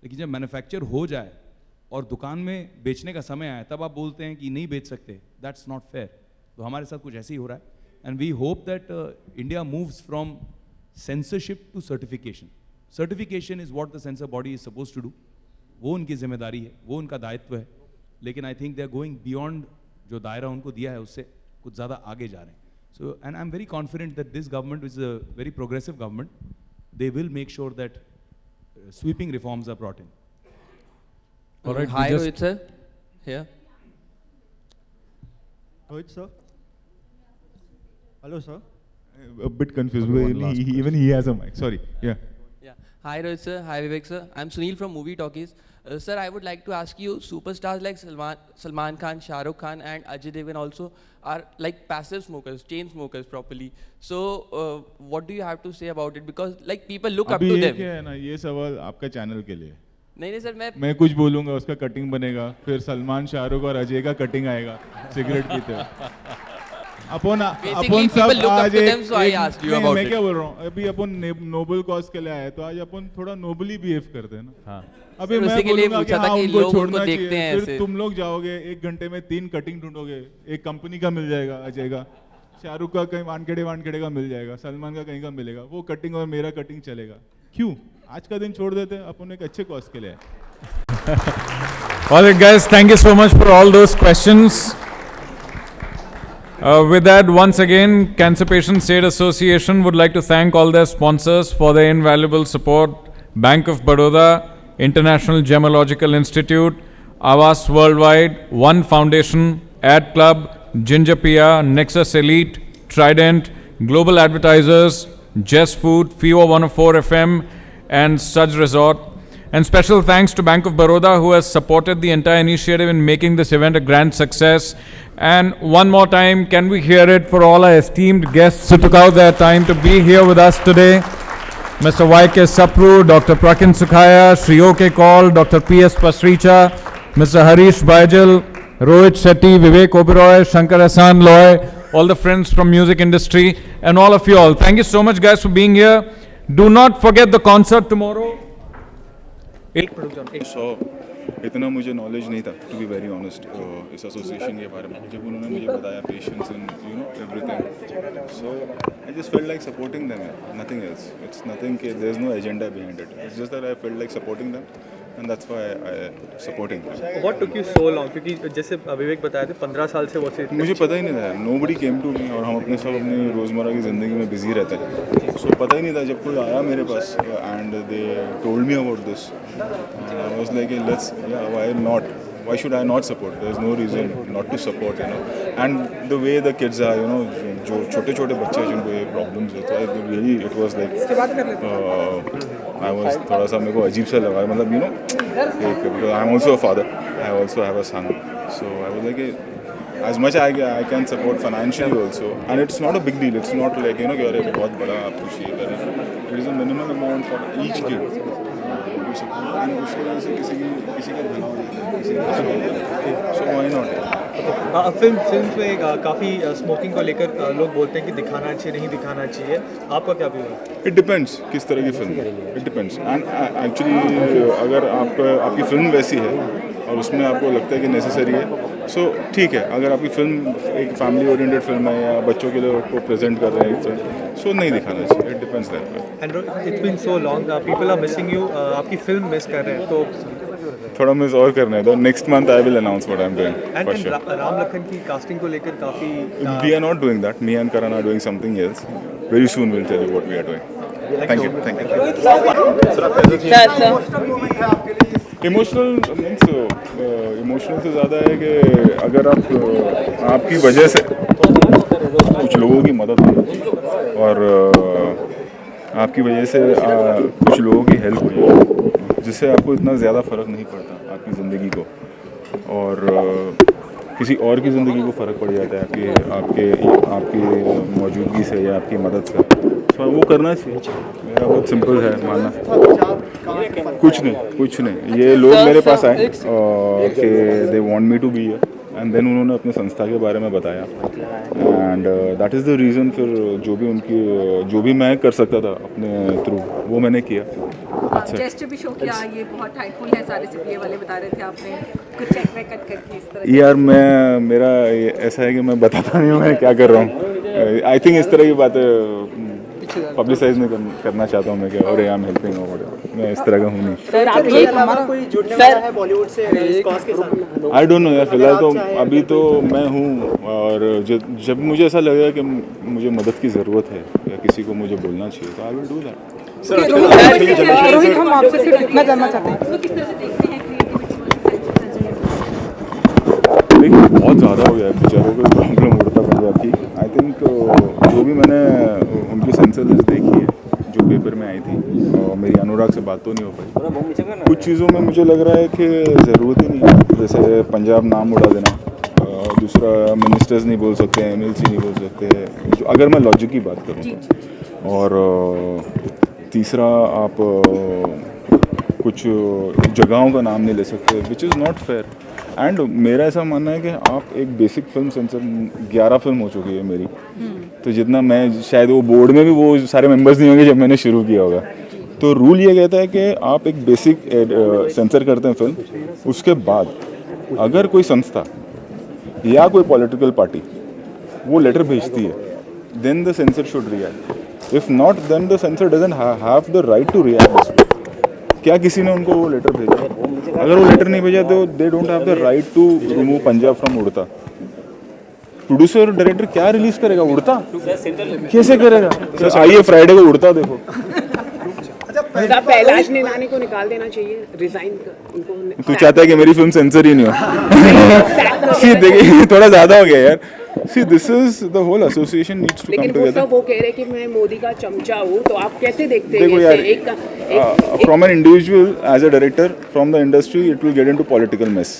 लेकिन जब मैन्युफैक्चर हो जाए और दुकान में बेचने का समय आए तब आप बोलते हैं कि नहीं बेच सकते, दैट्स नॉट फेयर। तो हमारे साथ कुछ ऐसे ही हो रहा है, and we hope that India moves from censorship to certification. Certification is what the censor body is supposed to do. वो उनकी जिम्मेदारी है, वो उनका दायित्व है, लेकिन I think they are going beyond जो दायरा उनको दिया है उससे कुछ ज़्यादा आगे जा रहे हैं. So, and I'm very confident that this government is a very progressive government. They will make sure that sweeping reforms are brought in. All right. Hi, Rohit sir. Here. Rohit sir. Hello sir. A bit confused. Even he has a mic. Sorry. Yeah. Yeah. Hi Rohit sir. Hi Vivek sir. I'm Sunil from Movie Talkies. Sir, I would like to ask you, superstars like Salman Khan, Shah Rukh Khan and Ajay Devgn also are like passive smokers, chain smokers properly. So, what do you have to say about it? Because like people look up to them. क्या है ना, ये सवाल आपका channel के लिए। नहीं sir, मैं कुछ बोलूँगा उसका कटिंग बनेगा, फिर सलमान, शाहरुख और अजय का कटिंग आएगा सिगरेट पीते हुए। अपन सब आज मैं क्या बोल रहा हूँ, अभी अपन नोबल कॉज के लिए आए तो आज अपन थोड़ा नोबली बिहेव करते हैं ना। अभी मैं बोलूँगा कि हाँ उनको छोड़ना चाहिए, फिर तुम लोग जाओगे 1 घंटे में 3 कटिंग ढूंढोगे, एक कंपनी का मिल जाएगा अजय का, शाहरुख का कहीं वानखेड़े का मिल जाएगा, सलमान का कहीं का मिलेगा, वो कटिंग और मेरा कटिंग चलेगा। क्यों आज का दिन छोड़ देते हैं, अपन एक अच्छे कॉज के लिए। All right guys, thank you so much for all those questions. With that, once again, Cancer Patient State Association would like to thank all their sponsors for their invaluable support. Bank of Baroda, International Gemological Institute, Avas Worldwide, One Foundation, Ad Club, Ginger Pia, Nexus Elite, Trident, Global Advertisers, Jess Food, FIO 104 FM, and Suds Resort. And special thanks to Bank of Baroda, who has supported the entire initiative in making this event a grand success. And one more time, can we hear it for all our esteemed guests who took out their time to be here with us today? Mr. Y.K. Sapru, Dr. Prakin Sukhaya, Shri O.K. Kaul, Dr. P.S. Pasricha, Mr. Harish Baijal, Rohit Shetty, Vivek Oberoi, Shankar Hassan Loy, all the friends from music industry, and all of you all. Thank you so much guys for being here. Do not forget the concert tomorrow. इतना मुझे knowledge नहीं था, to be very honest, इस association के बारे में। जब उन्होंने मुझे बताया patients and you know everything, so I just felt like supporting them, nothing else. It's nothing कि there is no agenda behind it, it's just that I felt like supporting them and that's why I supporting them. What took you so long? क्योंकि जैसे विवेक बताया थे 15 साल से वो मुझे पता ही नहीं था, नोबडी केम टू मी, और हम अपने सब अपनी रोज़मर्रा की ज़िंदगी में बिजी रहते हैं, सो पता ही नहीं था। जब कोई आया मेरे पास and they told me about this, I was like, hey, let's, yeah, why not? Why should I not support? There's no reason not to support, you know. And the way the kids are, you know, जो छोटे बच्चे जिनको ये problems है, तो really it was like, I was थोड़ा सा मेरे को अजीब सा लगा, मतलब you know, because I'm also a father, I also have a son, so I was like, hey, as much I can support financially also, and it's not a big deal. It's not like कि अरे बहुत बड़ा आप कुछ ये कर रहे हैं. It is a minimum amount for each kid. उसकी वजह से किसी का भला हो जाता है. So why not? फिल्म में काफ़ी स्मोकिंग को लेकर लोग बोलते हैं कि दिखाना चाहिए नहीं दिखाना चाहिए, आपका क्या व्यू है? इट डिपेंड्स किस तरह की film. It depends. And actually अगर आपकी फिल्म वैसी है और उसमें आपको लगता है कि नेसेसरी है, सो ठीक है. अगर आपकी फिल्म एक फैमिली ओरिएंटेड फिल्म है या बच्चों के लिए को प्रेजेंट कर रहे हैं फिल्म, सो नहीं दिखाना चाहिए. It depends that way. And it's been so long, people are missing you, आपकी फिल्म मिस कर रहे हैं, तो थोड़ा मिस और करना है तो next month I will announce what I am doing. And Ram Lakhan की कास्टिंग को लेकर काफ़ी we are not doing that. Me and Karan are doing something else. Very soon will tell you what we are doing. Thank you. Emotional से ज़्यादा है कि अगर आपकी वजह से कुछ लोगों की मदद हुई और आपकी वजह से कुछ लोगों की हेल्प हुई, जिससे आपको इतना ज़्यादा फ़र्क नहीं पड़ता आपकी ज़िंदगी को, और किसी और की ज़िंदगी को फ़र्क पड़ जाता है आपकी मौजूदगी से या आपकी मदद से, तो वो करना चाहिए. मेरा बहुत सिंपल है मानना. कुछ नहीं. ये लोग मेरे पास आए कि they want me to be here, and then उन्होंने अपने संस्था के बारे में बताया, and that is the reason. फिर जो भी मैं कर सकता था अपने थ्रू वो मैंने किया. जेस्चर भी शो किया, ये बहुत हाइटफुल है, सारे सिपलिए वाले बता रहे थे आपने कुछ चेक में कट करके इस तरह. यार मेरा ऐसा है कि मैं बताता नहीं हूँ मैं क्या कर रहा हूँ. आई थिंक इस तरह की बातें पब्लिसाइज नहीं करना चाहता हूँ मैं कि अरे आई एम हेल्पिंग और मैं इस तरह का हूँ नहीं. सर आप ये हमारा कोई जुड़ने वाला है बॉलीवुड से इस कॉज के साथ? आई डोंट नो यार. फिलहाल तो अभी तो मैं हूँ, और जब मुझे ऐसा लगेगा कि मुझे मदद की ज़रूरत है या किसी को मुझे बोलना चाहिए तो I will do that. Rohit, हम आपसे सिर्फ इतना जानना चाहते हैं, किस तरह से देखते हैं बहुत ज़्यादा हो गया है बेचारों को प्रॉब्लम उड़ता पंजाब की. आई थिंक जो भी मैंने उनकी सेंसर लिस्ट देखी है जो पेपर में आई थी, और मेरी अनुराग से बात तो नहीं हो पाई. कुछ चीज़ों में मुझे लग रहा है कि ज़रूरत ही नहीं है, जैसे पंजाब नाम उड़ा देना. दूसरा, मिनिस्टर्स नहीं बोल सकते, MLC नहीं बोल सकते, अगर मैं लॉजिक की बात करूँ. और तीसरा, आप कुछ जगहों का नाम नहीं ले सकते, which is not fair. And मेरा ऐसा मानना है कि आप एक बेसिक फिल्म सेंसर 11 फिल्म हो चुकी है मेरी, तो जितना मैं शायद वो बोर्ड में भी वो सारे मेंबर्स नहीं होंगे जब मैंने शुरू किया होगा. तो रूल ये कहता है कि आप एक बेसिक सेंसर करते हैं फिल्म, उसके बाद अगर कोई संस्था या कोई पॉलिटिकल पार्टी वो लेटर भेजती है, then the censor should react. If not, then the censor doesn't have the right to react. क्या किसी ने उनको वो लेटर भेजा? अगर वो लेटर नहीं भेजा तो they don't have the right to remove Punjab from Udta. Producer और डायरेक्टर क्या रिलीज करेगा? उड़ता कैसे करेगा? आइए फ्राइडे को उड़ता देखो. पहलाज नीलानी को निकाल देना चाहिए, रिजाइन उनको. तू चाहता है कि मेरी फिल्म सेंसर ही नहीं हो? सी देखिए, थोड़ा ज़्यादा हो गया यार. See, this is the whole association needs to come together. लेकिन वो कह रहे कि मैं मोदी का चमचा हूँ, तो आप कैसे देखते हैं? देखो यार, from an individual as a director, from the industry, it will get into political mess.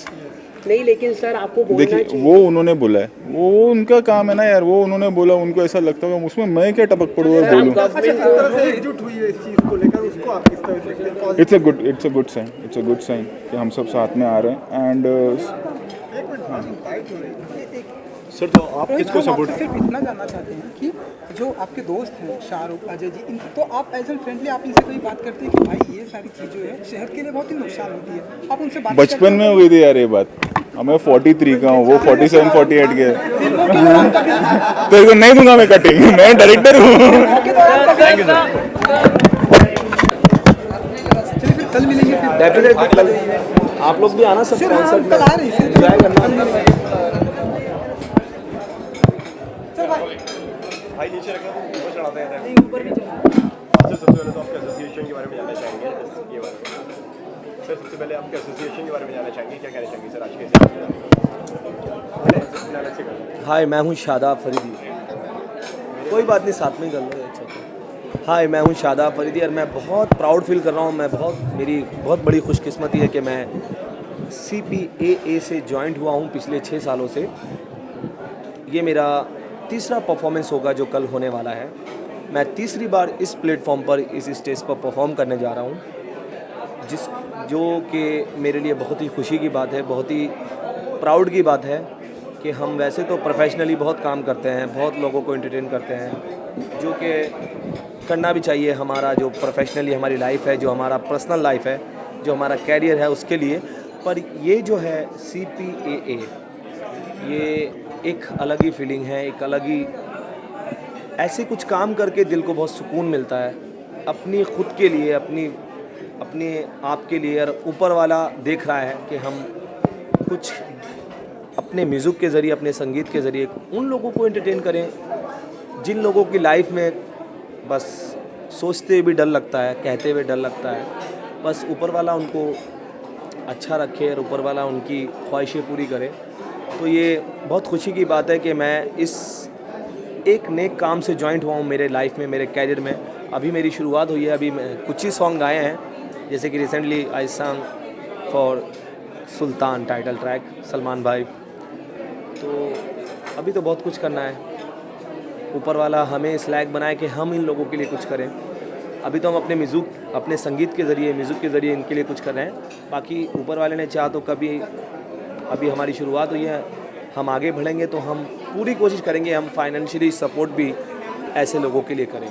नहीं, लेकिन सर आपको बोलना चाहिए. देखिए, वो उन्होंने बोला है, वो उनका काम है ना यार. वो उन्होंने बोला, उनको ऐसा लगता होगा, उसमें मैं क्या टपक पड़ूँ और बोलूँ? एकजुट हुई है इस चीज़ को लेकर, उसको आप किस तरह से देखते हैं? It's a good sign कि हम सब साथ में आ रहे हैं. एंड सर, तो आप किसको सपोर्ट? सिर्फ इतना जानना चाहते हैं कि जो आपके दोस्त हैं शाहरुख, अजय जी, तो आप एज ए फ्रेंडली आप इनसे कोई बात करते हैं कि भाई ये सारी चीज़ें हैं, सेहत के लिए बहुत ही नुकसान होती है, आप उनसे बात? बचपन में हुई थी यार ये बात. मैं 43 का हूँ, वो 47, 48 के. तेरे को नहीं दूंगा मैं कटिंग, मैं डायरेक्टर हूँ. कल मिलेंगे फिर. डेफिनेटली आप लोग भी आना सब कॉन्सर्ट में. कल आ रही है भाई नीचे रखना, ऊपर चढ़ाते हैं. नहीं, ऊपर नहीं चढ़ाते. सर, सबसे पहले तो आपके एसोसिएशन के बारे में जानना चाहेंगे. ये बारे में सर, सबसे पहले आपके एसोसिएशन के बारे में जानना चाहेंगे, क्या कहना चाहेंगे सर आज के? हाय, मैं हूँ शादाब फरीदी. कोई बात नहीं, साथ में ही कर लो. हाय, मैं हूँ शादाब फरीदी और मैं बहुत प्राउड फील कर रहा हूँ. मेरी बहुत बड़ी खुशकिस्मती है कि मैं CPAA से जॉइंट हुआ हूँ पिछले 6 सालों से. ये मेरा तीसरा परफॉर्मेंस होगा जो कल होने वाला है। मैं तीसरी बार इस प्लेटफॉर्म पर, इस स्टेज पर परफॉर्म करने जा रहा हूँ, जो कि मेरे लिए बहुत ही खुशी की बात है, बहुत ही प्राउड की बात है कि हम वैसे तो प्रोफेशनली बहुत काम करते हैं, बहुत लोगों को एंटरटेन करते हैं, जो कि करना भी चाहिए। हमारा जो प्रोफेशनली हमारी लाइफ है, जो हमारा पर्सनल लाइफ है, जो हमारा कैरियर है, उसके लिए। पर ये जो है CPAA, ये एक अलग ही फीलिंग है, एक अलग ही, ऐसे कुछ काम करके दिल को बहुत सुकून मिलता है, अपनी खुद के लिए, अपने आप के लिए। और ऊपर वाला देख रहा है कि हम कुछ अपने म्यूज़िक के ज़रिए, अपने संगीत के ज़रिए उन लोगों को एंटरटेन करें जिन लोगों की लाइफ में बस सोचते हुए भी डर लगता है, कहते हुए डर लगता है। बस ऊपर वाला उनको अच्छा रखे और ऊपर वाला उनकी ख्वाहिशें पूरी करे। तो ये बहुत खुशी की बात है कि मैं इस एक नेक काम से जॉइंट हुआ हूँ मेरे लाइफ में, मेरे कैरियर में। अभी मेरी शुरुआत हुई है, अभी मैं कुछ ही सॉन्ग गाए हैं, जैसे कि recently I song for Sultan title track, Salman भाई। तो अभी तो बहुत कुछ करना है, ऊपर वाला हमें इस लायक बनाए कि हम इन लोगों के लिए कुछ करें। अभी तो हम अपने म्यूज़िक, अपने संगीत के ज़रिए, म्यूज़िक के ज़रिए इनके लिए कुछ कर रहे हैं। बाकी ऊपर वाले ने चाहा तो कभी, अभी हमारी शुरुआत हुई है, हम आगे बढ़ेंगे तो हम पूरी कोशिश करेंगे, हम फाइनेंशियली सपोर्ट भी ऐसे लोगों के लिए करें।